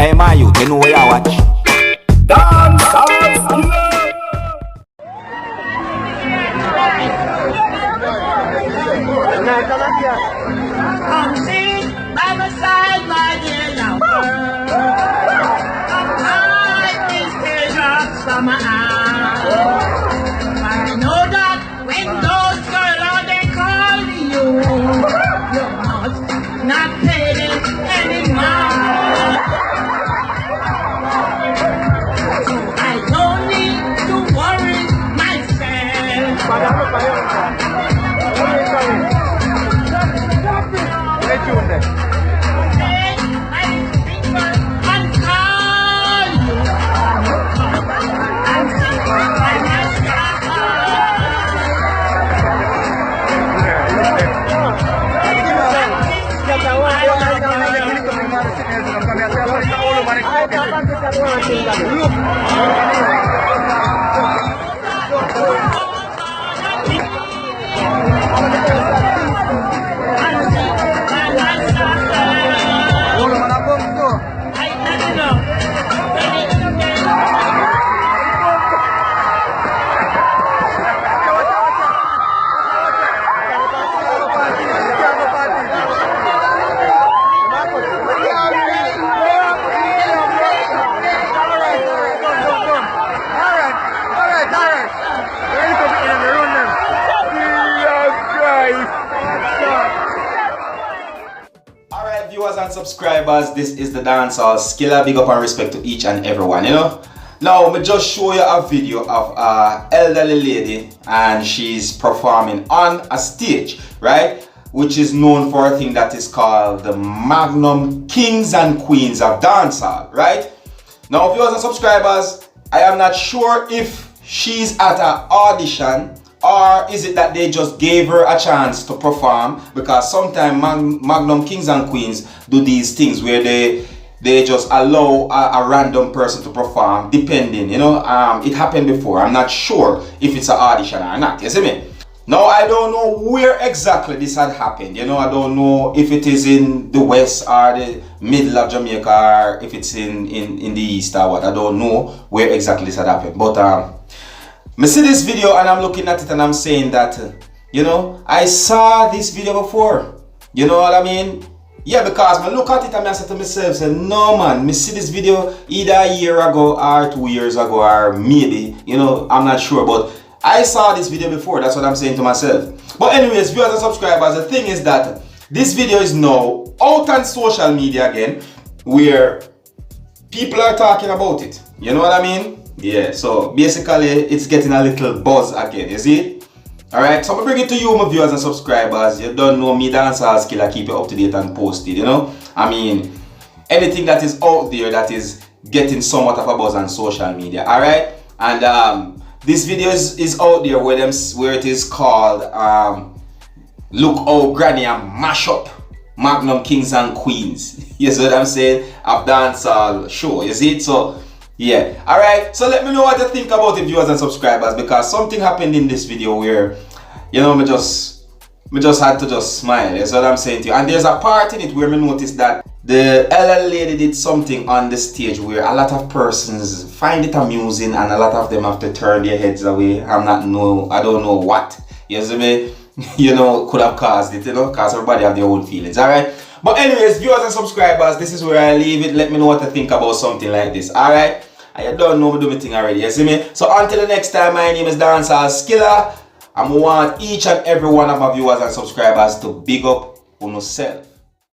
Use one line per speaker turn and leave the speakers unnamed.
Hey my youth, you know where you watch? Dancehall.
Come sit by my side, my dear lover. Come hide these teardrops from my eyes. I know that when those girls are they call you, you must not pay them any mind. So I don't need to worry myself.
Viewers and subscribers, this is the Dancehall Skilla. Big up and respect to each and everyone, you know. Now, me just show you a video of an elderly lady, and she's performing on a stage, right? Which is known for a thing that is called the Magnum Kings and Queens of Dancehall, right? Now, viewers and subscribers, I am not sure if she's at an audition, or is it that they just gave her a chance to perform, because sometimes Magnum Kings and Queens do these things where they just allow a random person to perform, depending, you know. It happened before. I'm not sure if it's an audition or not, you see me? Now, I don't know where exactly this had happened, you know. I don't know if it is in the west or the middle of Jamaica, or if it's in the east or what. I don't know where exactly this had happened, but I see this video and I'm looking at it and I'm saying that, you know, I saw this video before. You know what I mean? Yeah, because I look at it and I say to myself, say, no man, I see this video either a year ago or 2 years ago, or maybe, you know, I'm not sure, but I saw this video before. That's what I'm saying to myself. But anyways, viewers and subscribers, the thing is that this video is now out on social media again, where people are talking about it. You know what I mean? Yeah, so basically it's getting a little buzz again, you see? Alright, so I'm gonna bring it to you, my viewers and subscribers. You don't know me, Dancehall Skilla, keep you up to date and posted, you know? I mean, anything that is out there that is getting somewhat of a buzz on social media, alright? And this video is out there where it is called Look How Granny and Mashup Magnum Kings and Queens. You see what I'm saying? Of Dancehall show, you see it? So yeah, alright, so let me know what you think about it, viewers and subscribers, because something happened in this video where, you know, me just had to just smile. That's what I'm saying to you. And there's a part in it where me noticed that the elderly lady did something on the stage where a lot of persons find it amusing and a lot of them have to turn their heads away. I don't know what, you see me, you know, could have caused it, you know, because everybody have their own feelings, alright? But anyways, viewers and subscribers, this is where I leave it. Let me know what you think about something like this, alright? I don't know me do my thing already, you see me? So until the next time, my name is Dancehall Skilla. I want each and every one of my viewers and subscribers to big up on yourself.